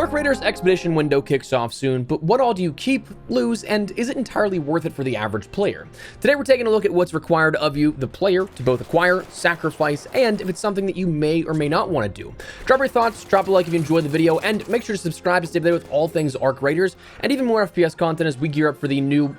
Arc Raiders Expedition window kicks off soon, but what all do you keep, lose, and is it entirely worth it for the average player? Today we're taking a look at what's required of you, the player, to both acquire, sacrifice, and if it's something that you may or may not want to do. Drop your thoughts, drop a like if you enjoyed the video, and make sure to subscribe to stay up to date with all things Arc Raiders, and even more FPS content as we gear up for the new,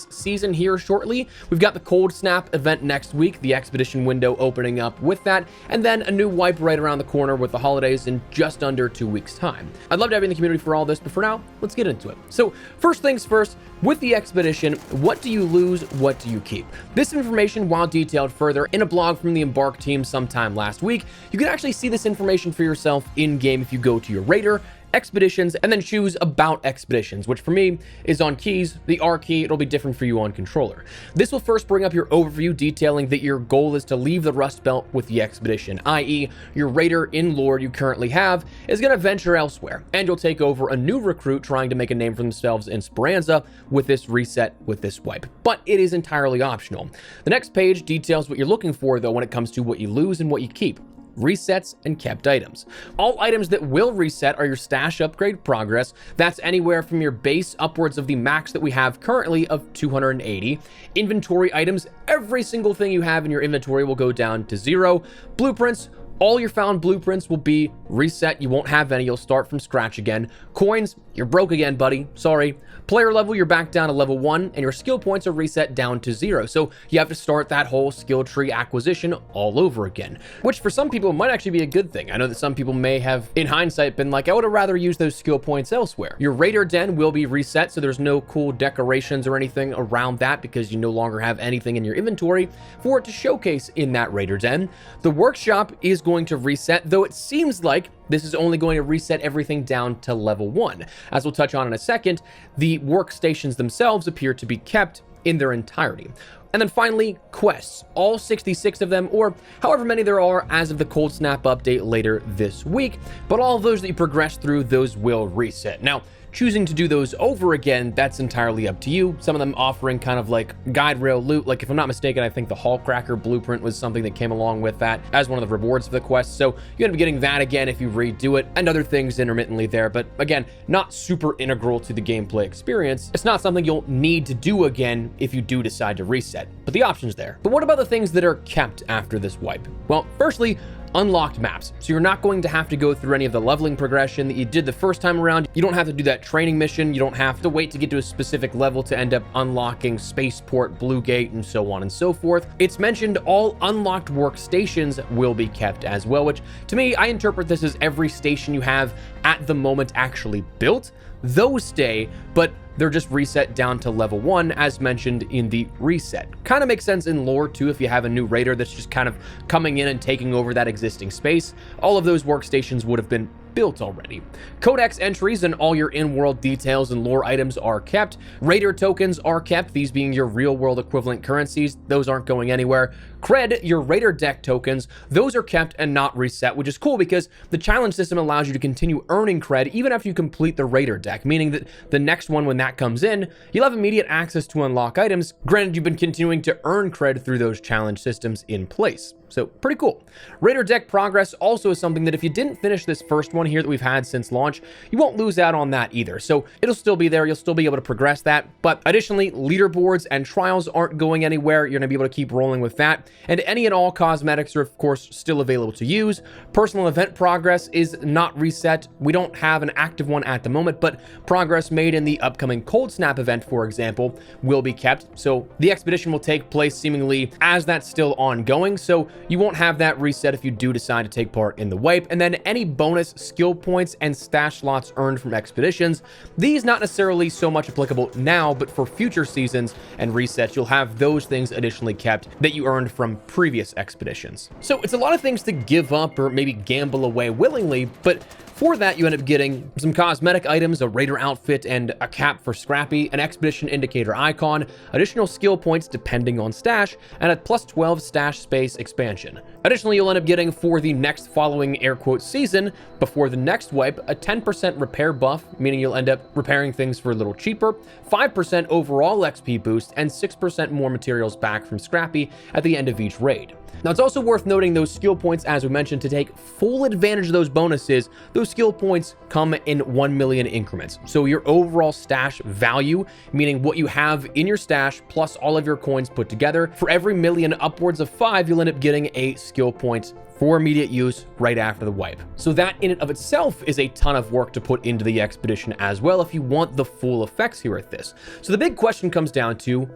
season here shortly. We've got the Cold Snap event next week, the Expedition window opening up with that, and then a new wipe right around the corner with the holidays in just under 2 weeks' time. I'd love to have you in the community for all this, but for now, let's get into it. So first things first, with the Expedition, what do you lose, what do you keep? This information, while detailed further in a blog from the Embark team sometime last week, you can actually see this information for yourself in-game if you go to your Raider, Expeditions, and then choose About Expeditions, which for me is on keys, the R key. It'll be different for you on controller. This will first bring up your overview detailing that your goal is to leave the Rust Belt with the Expedition, i.e. your Raider in lore you currently have is going to venture elsewhere, and you'll take over a new recruit trying to make a name for themselves in Speranza with this reset, with this wipe. But it is entirely optional. The next page details what you're looking for, though, when it comes to what you lose and what you keep. Resets and kept items. All items that will reset are your stash upgrade progress. That's anywhere from your base upwards of the max that we have currently of 280. Inventory items, every single thing you have in your inventory will go down to 0. Blueprints, all your found blueprints will be reset. You won't have any. You'll start from scratch again. Coins, you're broke again, buddy. Sorry. Player level, you're back down to level 1, and your skill points are reset down to 0. So you have to start that whole skill tree acquisition all over again, which for some people might actually be a good thing. I know that some people may have, in hindsight, been like, I would have rather used those skill points elsewhere. Your Raider Den will be reset, so there's no cool decorations or anything around that because you no longer have anything in your inventory for it to showcase in that Raider Den. The workshop is going to reset, though it seems like this is only going to reset everything down to level 1. As we'll touch on in a second, the workstations themselves appear to be kept in their entirety. And then finally, quests, all 66 of them, or however many there are as of the Cold Snap update later this week, but all of those that you progress through, those will reset. Now, choosing to do those over again, that's entirely up to you. Some of them offering kind of like guide rail loot. Like if I'm not mistaken, I think the Hallcracker blueprint was something that came along with that as one of the rewards for the quest. So you're gonna be getting that again if you redo it, and other things intermittently there. But again, not super integral to the gameplay experience. It's not something you'll need to do again if you do decide to reset, but the option's there. But what about the things that are kept after this wipe? Well, firstly, unlocked maps. So you're not going to have to go through any of the leveling progression that you did the first time around. You don't have to do that training mission. You don't have to wait to get to a specific level to end up unlocking Spaceport, Blue Gate, and so on and so forth. It's mentioned all unlocked workstations will be kept as well, which to me, I interpret this as every station you have at the moment actually built. Those stay, but they're just reset down to level 1 as mentioned in the reset. Kind of makes sense in lore too if you have a new Raider that's just kind of coming in and taking over that existing space. All of those workstations would have been built already. Codex entries and all your in-world details and lore items are kept. Raider tokens are kept, these being your real-world equivalent currencies. Those aren't going anywhere. Cred, your Raider deck tokens, those are kept and not reset, which is cool because the challenge system allows you to continue earning cred even after you complete the Raider deck, meaning that the next one when that comes in, you'll have immediate access to unlock items. Granted, you've been continuing to earn cred through those challenge systems in place. So pretty cool. Raider deck progress also is something that if you didn't finish this first one here that we've had since launch, you won't lose out on that either. So it'll still be there. You'll still be able to progress that. But additionally, leaderboards and trials aren't going anywhere. You're going to be able to keep rolling with that. And any and all cosmetics are, of course, still available to use. Personal event progress is not reset. We don't have an active one at the moment, but progress made in the upcoming Cold Snap event, for example, will be kept. So the expedition will take place seemingly as that's still ongoing. So you won't have that reset if you do decide to take part in the wipe. And then any bonus skill points and stash slots earned from expeditions, these not necessarily so much applicable now, but for future seasons and resets, you'll have those things additionally kept that you earned from previous expeditions. So it's a lot of things to give up or maybe gamble away willingly, but for that, you end up getting some cosmetic items, a Raider outfit, and a cap for Scrappy, an expedition indicator icon, additional skill points depending on stash, and a plus 12 stash space expansion. Additionally, you'll end up getting for the next following air quote season, before the next wipe, a 10% repair buff, meaning you'll end up repairing things for a little cheaper, 5% overall XP boost, and 6% more materials back from Scrappy at the end of each raid. Now, it's also worth noting those skill points, as we mentioned, to take full advantage of those bonuses those skill points come in 1 million increments. So your overall stash value, meaning what you have in your stash plus all of your coins put together, for every million upwards of 5, you'll end up getting a skill point for immediate use right after the wipe. So that in and of itself is a ton of work to put into the expedition as well if you want the full effects here at this. So the big question comes down to,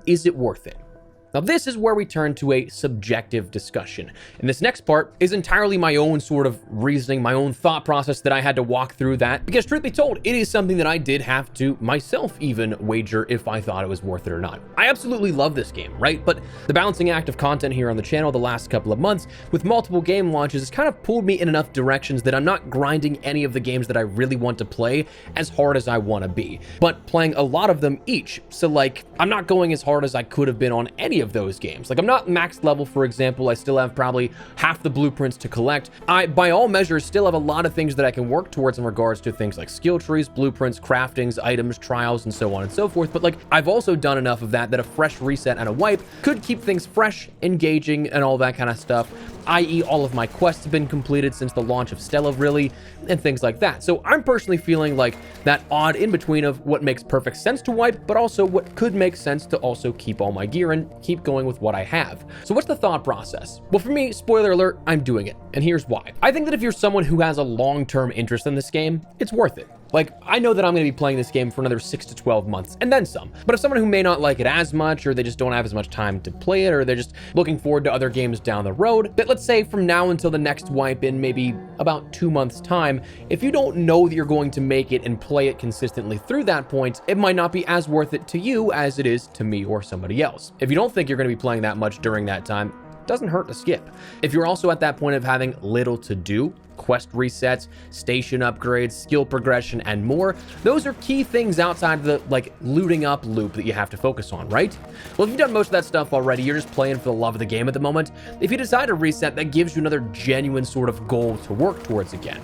is it worth it? Now, this is where we turn to a subjective discussion. And this next part is entirely my own sort of reasoning, my own thought process that I had to walk through that. Because truth be told, it is something that I did have to myself even wager if I thought it was worth it or not. I absolutely love this game, right? But the balancing act of content here on the channel the last couple of months with multiple game launches has kind of pulled me in enough directions that I'm not grinding any of the games that I really want to play as hard as I want to be, but playing a lot of them each. So like, I'm not going as hard as I could have been on any of those games. Like, I'm not max level, for example. I still have probably half the blueprints to collect. I, by all measures, still have a lot of things that I can work towards in regards to things like skill trees, blueprints, craftings, items, trials, and so on and so forth. But like, I've also done enough of that a fresh reset and a wipe could keep things fresh, engaging, and all that kind of stuff, i.e. all of my quests have been completed since the launch of Stella, really, and things like that. So I'm personally feeling like that odd in-between of what makes perfect sense to wipe, but also what could make sense to also keep all my gear and keep going with what I have. So what's the thought process? Well, for me, spoiler alert, I'm doing it, and here's why. I think that if you're someone who has a long-term interest in this game, it's worth it. Like, I know that I'm going to be playing this game for another 6 to 12 months, and then some. But if someone who may not like it as much, or they just don't have as much time to play it, or they're just looking forward to other games down the road, that let's say from now until the next wipe in maybe about 2 months' time, if you don't know that you're going to make it and play it consistently through that point, it might not be as worth it to you as it is to me or somebody else. If you don't think you're going to be playing that much during that time, it doesn't hurt to skip. If you're also at that point of having little to do, quest resets, station upgrades, skill progression, and more, those are key things outside of the like looting up loop that you have to focus on, right? Well, if you've done most of that stuff already, you're just playing for the love of the game at the moment. If you decide to reset, that gives you another genuine sort of goal to work towards again.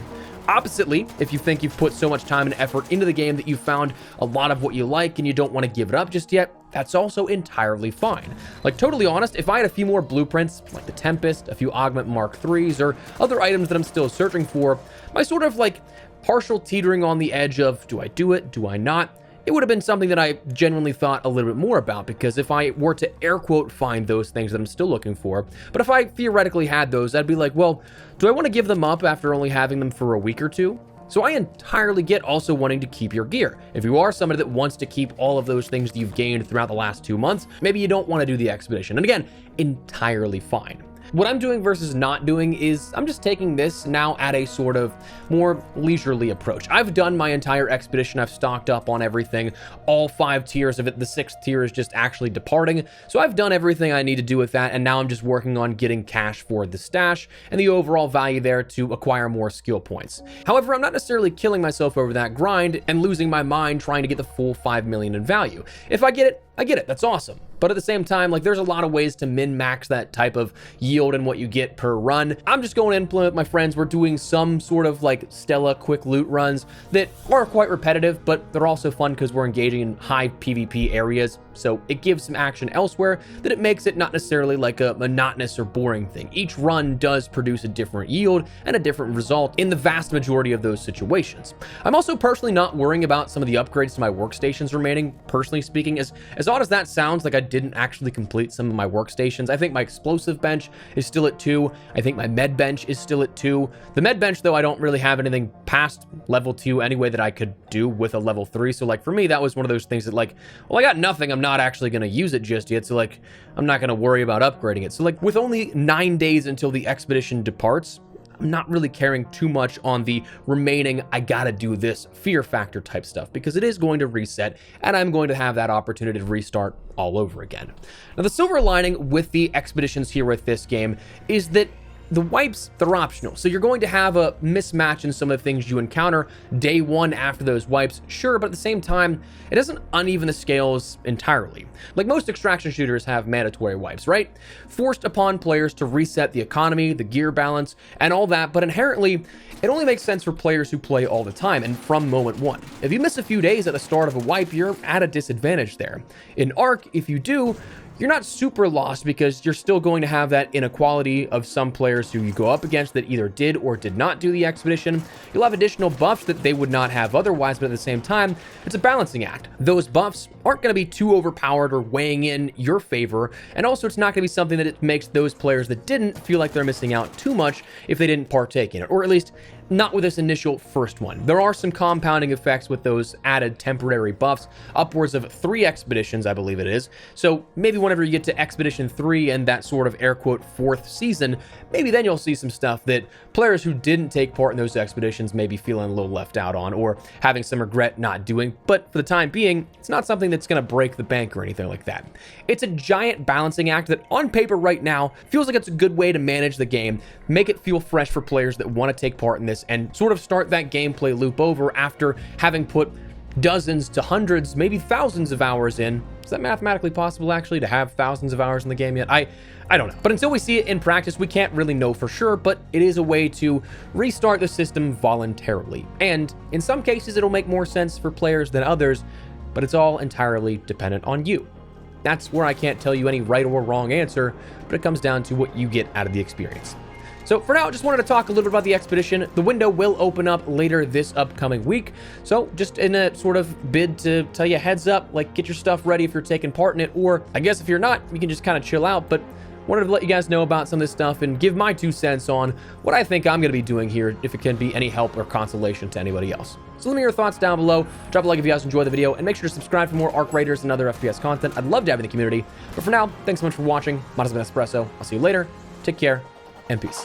Oppositely, if you think you've put so much time and effort into the game that you've found a lot of what you like and you don't want to give it up just yet, that's also entirely fine. Like, totally honest, if I had a few more blueprints, like the Tempest, a few Augment Mark IIIs, or other items that I'm still searching for, my sort of like partial teetering on the edge of, do I do it, do I not? It would have been something that I genuinely thought a little bit more about, because if I were to air quote find those things that I'm still looking for, but if I theoretically had those, I'd be like, well, do I want to give them up after only having them for a week or two? So I entirely get also wanting to keep your gear. If you are somebody that wants to keep all of those things that you've gained throughout the last 2 months, maybe you don't want to do the expedition. And again, entirely fine. What I'm doing versus not doing is I'm just taking this now at a sort of more leisurely approach. I've done my entire expedition. I've stocked up on everything, all 5 tiers of it. The 6th tier is just actually departing. So I've done everything I need to do with that. And now I'm just working on getting cash for the stash and the overall value there to acquire more skill points. However, I'm not necessarily killing myself over that grind and losing my mind trying to get the full 5 million in value. If I get it, I get it. That's awesome. But at the same time, like, there's a lot of ways to min-max that type of yield and what you get per run. I'm just going to implement my friends. We're doing some sort of like Stella quick loot runs that are quite repetitive, but they're also fun because we're engaging in high PvP areas. So it gives some action elsewhere that it makes it not necessarily like a monotonous or boring thing. Each run does produce a different yield and a different result in the vast majority of those situations. I'm also personally not worrying about some of the upgrades to my workstations remaining. Personally speaking, as odd as that sounds, like I didn't actually complete some of my workstations. I think my explosive bench is still at 2. I think my med bench is still at 2. The med bench, though, I don't really have anything past level 2 anyway that I could do with a level 3. So like for me, that was one of those things that like, well, I got nothing. I'm not actually going to use it just yet. So like, I'm not going to worry about upgrading it. So like with only 9 days until the expedition departs, I'm not really caring too much on the remaining I gotta do this fear factor type stuff, because it is going to reset and I'm going to have that opportunity to restart all over again. Now, the silver lining with the expeditions here with this game is that the wipes, they're optional. So you're going to have a mismatch in some of the things you encounter day 1 after those wipes, sure, but at the same time, it doesn't uneven the scales entirely. Like most extraction shooters have mandatory wipes, right? Forced upon players to reset the economy, the gear balance, and all that, but inherently, it only makes sense for players who play all the time and from moment 1. If you miss a few days at the start of a wipe, you're at a disadvantage there. In Ark, if you do, you're not super lost because you're still going to have that inequality of some players who you go up against that either did or did not do the expedition. You'll have additional buffs that they would not have otherwise, but at the same time, it's a balancing act. Those buffs aren't going to be too overpowered or weighing in your favor, and also it's not going to be something that it makes those players that didn't feel like they're missing out too much if they didn't partake in it, or at least not with this initial first one. There are some compounding effects with those added temporary buffs, upwards of 3 expeditions, I believe it is. So maybe whenever you get to Expedition 3 and that sort of air quote 4th season, maybe then you'll see some stuff that players who didn't take part in those expeditions may be feeling a little left out on or having some regret not doing. But for the time being, it's not something that's going to break the bank or anything like that. It's a giant balancing act that on paper right now feels like it's a good way to manage the game, make it feel fresh for players that want to take part in this, and sort of start that gameplay loop over after having put dozens to hundreds, maybe thousands of hours in. Is that mathematically possible, actually, to have thousands of hours in the game yet? I don't know. But until we see it in practice, we can't really know for sure, but it is a way to restart the system voluntarily. And in some cases, it'll make more sense for players than others, but it's all entirely dependent on you. That's where I can't tell you any right or wrong answer, but it comes down to what you get out of the experience. So for now, I just wanted to talk a little bit about the expedition. The window will open up later this upcoming week. So just in a sort of bid to tell you heads up, like get your stuff ready if you're taking part in it, or I guess if you're not, you can just kind of chill out. But wanted to let you guys know about some of this stuff and give my 2 cents on what I think I'm going to be doing here, if it can be any help or consolation to anybody else. So let me know your thoughts down below. Drop a like if you guys enjoyed the video, and make sure to subscribe for more Arc Raiders and other FPS content. I'd love to have you in the community. But for now, thanks so much for watching. Mine has been Espresso. I'll see you later. Take care and peace.